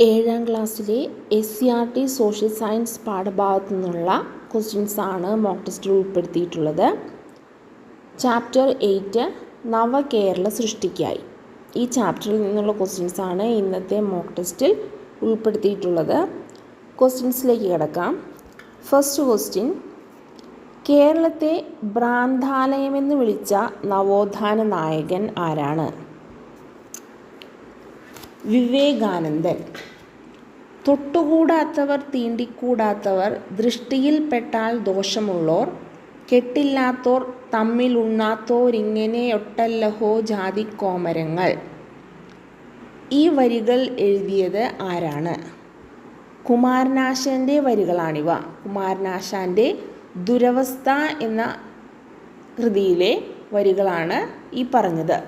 ഏഴാം ക്ലാസ്സിലെ SCERT social science പാഠഭാഗത്തു നിന്നുള്ള ക്വസ്റ്റ്യൻസാണ് മോക്ക് ടെസ്റ്റിൽ ഉൾപ്പെടുത്തിയിട്ടുള്ളത്. ചാപ്റ്റർ 8 നവകേരള സൃഷ്ടിക്കായി. ഈ ചാപ്റ്ററിൽ നിന്നുള്ള ക്വസ്റ്റ്യൻസാണ് ഇന്നത്തെ മോക്ക് ടെസ്റ്റിൽ ഉൾപ്പെടുത്തിയിട്ടുള്ളത്. ക്വസ്റ്റ്യൻസിലേക്ക് കിടക്കാം. ഫസ്റ്റ് ക്വസ്റ്റ്യൻ: കേരളത്തെ ഭ്രാന്താലയമെന്ന് വിളിച്ച നവോത്ഥാന നായകൻ ആരാണ്? വിവേകാനന്ദൻ. തൊട്ടുകൂടാത്തവർ തീണ്ടിക്കൂടാത്തവർ, ദൃഷ്ടിയിൽപ്പെട്ടാൽ ദോഷമുള്ളോർ, കെട്ടില്ലാത്തോർ, തമ്മിലുണ്ണാത്തോരിങ്ങനെയൊട്ടല്ലഹോ ജാതിക്കോമരങ്ങൾ. ഈ വരികൾ എഴുതിയത് ആരാണ്? കുമാരനാശാൻ്റെ വരികളാണിവ. കുമാരനാശാൻ്റെ ദുരവസ്ഥ എന്ന കൃതിയിലെ വരികളാണ് ഈ പറഞ്ഞത്.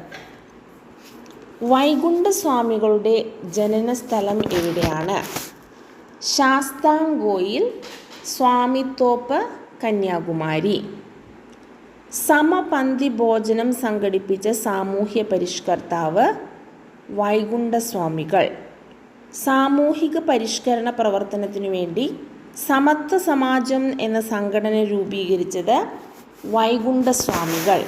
വൈകുണ്ഠസ്വാമികളുടെ ജനനസ്ഥലം എവിടെയാണ്? ശാസ്താംകോയിൽ, സ്വാമിത്തോപ്പ്, കന്യാകുമാരി. സമപന്തി ഭോജനം സംഘടിപ്പിച്ച സാമൂഹ്യ പരിഷ്കർത്താവ് വൈകുണ്ഠസ്വാമികൾ. സാമൂഹിക പരിഷ്കരണ പ്രവർത്തനത്തിനു വേണ്ടി സമത്വ സമാജം എന്ന സംഘടന രൂപീകരിച്ചത് വൈകുണ്ഠസ്വാമികൾ.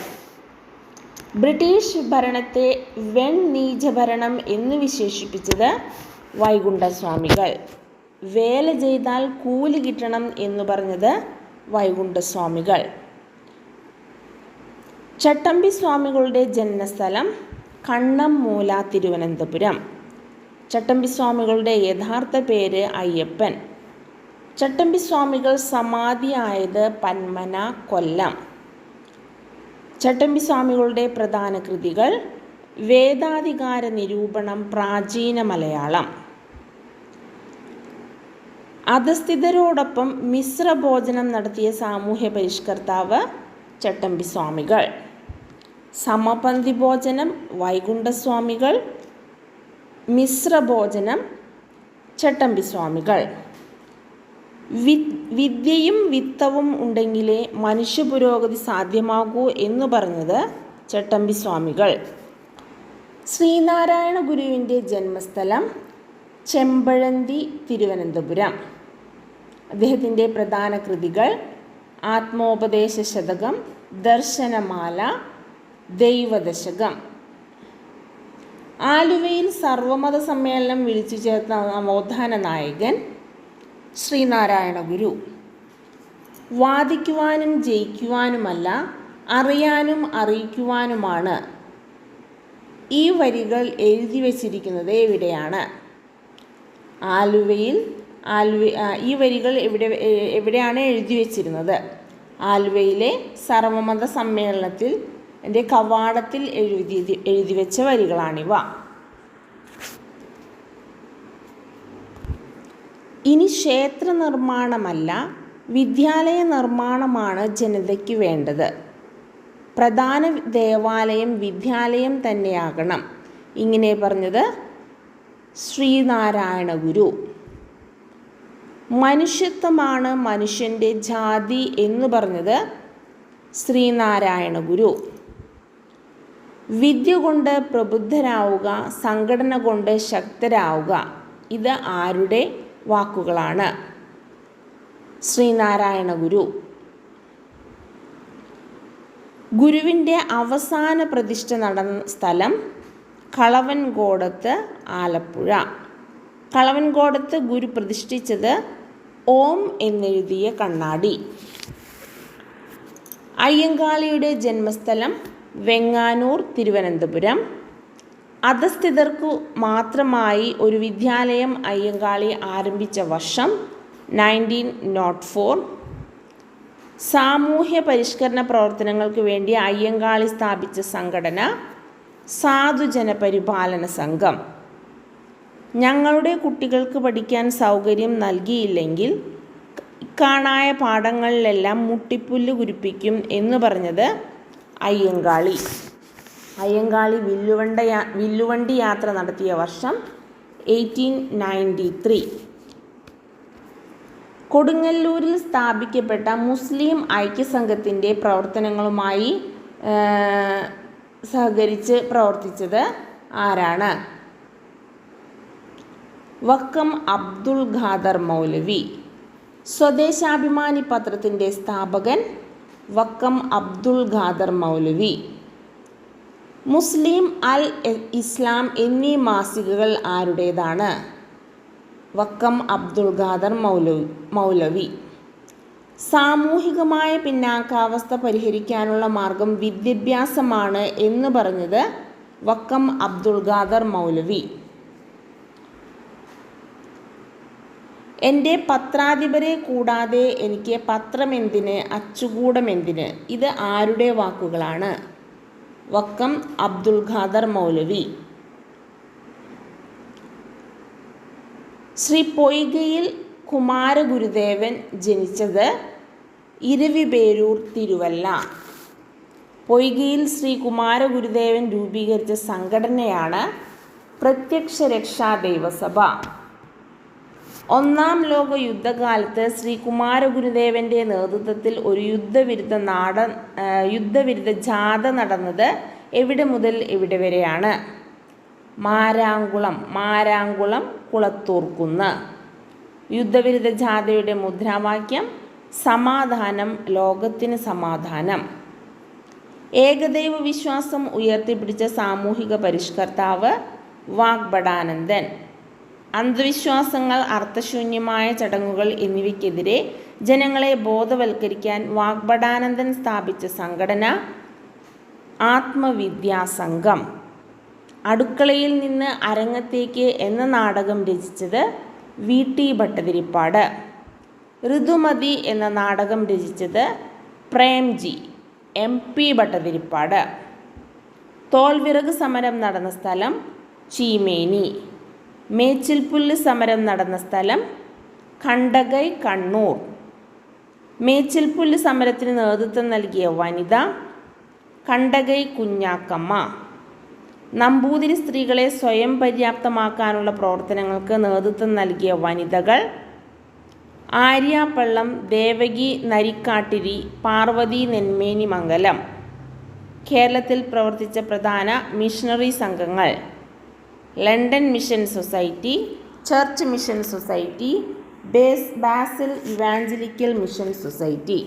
ബ്രിട്ടീഷ് ഭരണത്തെ വെൺനീചഭരണം എന്ന് വിശേഷിപ്പിച്ചത് വൈകുണ്ഠസ്വാമികൾ. വേല ചെയ്താൽ കൂലി കിട്ടണം എന്നു പറഞ്ഞത് വൈകുണ്ഠസ്വാമികൾ. ചട്ടമ്പി സ്വാമികളുടെ ജന്മസ്ഥലം കണ്ണമ്മൂല, തിരുവനന്തപുരം. ചട്ടമ്പി സ്വാമികളുടെ യഥാർത്ഥ പേര് അയ്യപ്പൻ. ചട്ടമ്പി സ്വാമികൾ സമാധിയായത് പന്മന, കൊല്ലം. ചട്ടമ്പി സ്വാമികളുടെ പ്രധാന കൃതികൾ: വേദാധികാര നിരൂപണം, പ്രാചീന മലയാളം. അധസ്ഥിതരോടൊപ്പം മിശ്രഭോജനം നടത്തിയ സാമൂഹ്യ പരിഷ്കർത്താവ് ചട്ടമ്പി സ്വാമികൾ. സമപന്തി ഭോജനം വൈകുണ്ഠസ്വാമികൾ, മിശ്രഭോജനം ചട്ടമ്പി സ്വാമികൾ. വിദ്യയും വിത്തവും ഉണ്ടെങ്കിലേ മനുഷ്യ പുരോഗതി സാധ്യമാകൂ എന്ന് പറഞ്ഞത് ചട്ടമ്പി സ്വാമികൾ. ശ്രീനാരായണ ഗുരുവിൻ്റെ ജന്മസ്ഥലം ചെമ്പഴന്തി, തിരുവനന്തപുരം. അദ്ദേഹത്തിൻ്റെ പ്രധാന കൃതികൾ: ആത്മോപദേശ ശതകം, ദർശനമാല, ദൈവദശകം. ആലുവയിൽ സർവമത സമ്മേളനം വിളിച്ചു ചേർത്ത നവോത്ഥാന നായകൻ ശ്രീനാരായണ ഗുരു. വാദിക്കുവാനും ജയിക്കുവാനുമല്ല, അറിയാനും അറിയിക്കുവാനുമാണ്. ഈ വരികൾ എഴുതി വച്ചിരിക്കുന്നത് എവിടെയാണ്? ഈ വരികൾ എവിടെയാണ് എഴുതി വച്ചിരുന്നത്? ആലുവയിലെ സർവമത സമ്മേളനത്തിൽ കവാടത്തിൽ എഴുതി വെച്ച വരികളാണിവ. ഇനി ക്ഷേത്ര നിർമ്മാണമല്ല, വിദ്യാലയ നിർമ്മാണമാണ് ജനതയ്ക്ക് വേണ്ടത്. പ്രധാന ദേവാലയം വിദ്യാലയം തന്നെയാകണം. ഇങ്ങനെ പറഞ്ഞത് ശ്രീനാരായണ ഗുരു. മനുഷ്യത്വമാണ് മനുഷ്യൻ്റെ ജാതി എന്ന് പറഞ്ഞത് ശ്രീനാരായണ ഗുരു. വിദ്യ കൊണ്ട് പ്രബുദ്ധരാവുക, സംഘടന കൊണ്ട് ശക്തരാവുക. ഇത് ആരുടെ വാക്കുകളാണ്? ശ്രീനാരായണ ഗുരു. ഗുരുവിൻ്റെ അവസാന പ്രതിഷ്ഠ നടന്ന സ്ഥലം കളവൻകോടത്ത്, ആലപ്പുഴ. കളവൻകോടത്ത് ഗുരു പ്രതിഷ്ഠിച്ചത് ഓം എന്നെഴുതിയ കണ്ണാടി. അയ്യങ്കാളിയുടെ ജന്മസ്ഥലം വെങ്ങാനൂർ, തിരുവനന്തപുരം. അധസ്ഥിതർക്കു മാത്രമായി ഒരു വിദ്യാലയം അയ്യങ്കാളി ആരംഭിച്ച വർഷം 1904. സാമൂഹ്യ പരിഷ്കരണ പ്രവർത്തനങ്ങൾക്ക് വേണ്ടി അയ്യങ്കാളി സ്ഥാപിച്ച സംഘടന സാധുജന പരിപാലന സംഘം. ഞങ്ങളുടെ കുട്ടികൾക്ക് പഠിക്കാൻ സൗകര്യം നൽകിയില്ലെങ്കിൽ കാണായ പാഠങ്ങളിലെല്ലാം മുട്ടിപ്പുല്ല് കുരിപ്പിക്കും എന്ന് പറഞ്ഞത് അയ്യങ്കാളി. അയ്യങ്കാളി വില്ലുവണ്ടി യാത്ര നടത്തിയ വർഷം 1893. കൊടുങ്ങല്ലൂരിൽ സ്ഥാപിക്കപ്പെട്ട മുസ്ലിം ഐക്യസംഘത്തിൻ്റെ പ്രവർത്തനങ്ങളുമായി സഹകരിച്ച് പ്രവർത്തിച്ചത് ആരാണ്? വക്കം അബ്ദുൾ ഖാദർ മൗലവി. സ്വദേശാഭിമാനി പത്രത്തിൻ്റെ സ്ഥാപകൻ വക്കം അബ്ദുൾ ഖാദർ മൗലവി. മുസ്ലിം, അൽ ഇസ്ലാം എന്നീ മാസികകൾ ആരുടേതാണ്? വക്കം അബ്ദുൾ ഖാദർ മൗലവി. സാമൂഹികമായ പിന്നാക്കാവസ്ഥ പരിഹരിക്കാനുള്ള മാർഗം വിദ്യാഭ്യാസമാണ് എന്ന് പറഞ്ഞത് വക്കം അബ്ദുൾ ഖാദർ മൗലവി. എൻ്റെ പത്രാധിപരെ കൂടാതെ എനിക്ക് പത്രമെന്തിന്, അച്ചുകൂടമെന്തിന്? ഇത് ആരുടെ വാക്കുകളാണ്? വക്കം അബ്ദുൾ ഖാദർ മൗലവി. ശ്രീ പൊയ്കയിൽ കുമാരഗുരുദേവൻ ജനിച്ചത് ഇരവിപേരൂർ, തിരുവല്ല. പൊയ്കയിൽ ശ്രീ കുമാരഗുരുദേവൻ രൂപീകരിച്ച സംഘടനയാണ് പ്രത്യക്ഷ രക്ഷാ ദൈവസഭ. ഒന്നാം ലോക യുദ്ധകാലത്ത് ശ്രീ കുമാരഗുരുദേവൻ്റെ നേതൃത്വത്തിൽ ഒരു യുദ്ധവിരുദ്ധ ജാഥ നടന്നത് എവിടെ മുതൽ എവിടെ വരെയാണ്? മാരാങ്കുളം കുളത്തൂർക്കുന്ന്. യുദ്ധവിരുദ്ധ ജാഥയുടെ മുദ്രാവാക്യം സമാധാനം, ലോകത്തിന് സമാധാനം. ഏകദൈവ വിശ്വാസം ഉയർത്തിപ്പിടിച്ച സാമൂഹിക പരിഷ്കർത്താവ് വാഗ്ഭടാനന്ദൻ. അന്ധവിശ്വാസങ്ങൾ, അർത്ഥശൂന്യമായ ചടങ്ങുകൾ എന്നിവയ്ക്കെതിരെ ജനങ്ങളെ ബോധവൽക്കരിക്കാൻ വാഗ്ഭടാനന്ദൻ സ്ഥാപിച്ച സംഘടന ആത്മവിദ്യാസംഘം. അടുക്കളയിൽ നിന്ന് അരങ്ങത്തേക്ക് എന്ന നാടകം രചിച്ചത് വി.ടി. ഭട്ടതിരിപ്പാട്. ഋതുമതി എന്ന നാടകം രചിച്ചത് പ്രേംജി, എം.പി. ഭട്ടതിരിപ്പാട്. തോൽവിറക് സമരം നടന്ന സ്ഥലം ചീമേനി. മേച്ചിൽപ്പുല്ല് സമരം നടന്ന സ്ഥലം കണ്ടകൈ, കണ്ണൂർ. മേച്ചിൽപ്പുല്ല് സമരത്തിന് നേതൃത്വം നൽകിയ വനിത കണ്ടകൈ കുഞ്ഞാക്കമ്മ. നമ്പൂതിരി സ്ത്രീകളെ സ്വയം പര്യാപ്തമാക്കാനുള്ള പ്രവർത്തനങ്ങൾക്ക് നേതൃത്വം നൽകിയ വനിതകൾ ആര്യാപ്പള്ളം, ദേവകി നരിക്കാട്ടിരി, പാർവതി നെന്മേനിമംഗലം. കേരളത്തിൽ പ്രവർത്തിച്ച പ്രധാന മിഷണറി സംഘങ്ങൾ London mission society, church mission society, Basil evangelical mission society.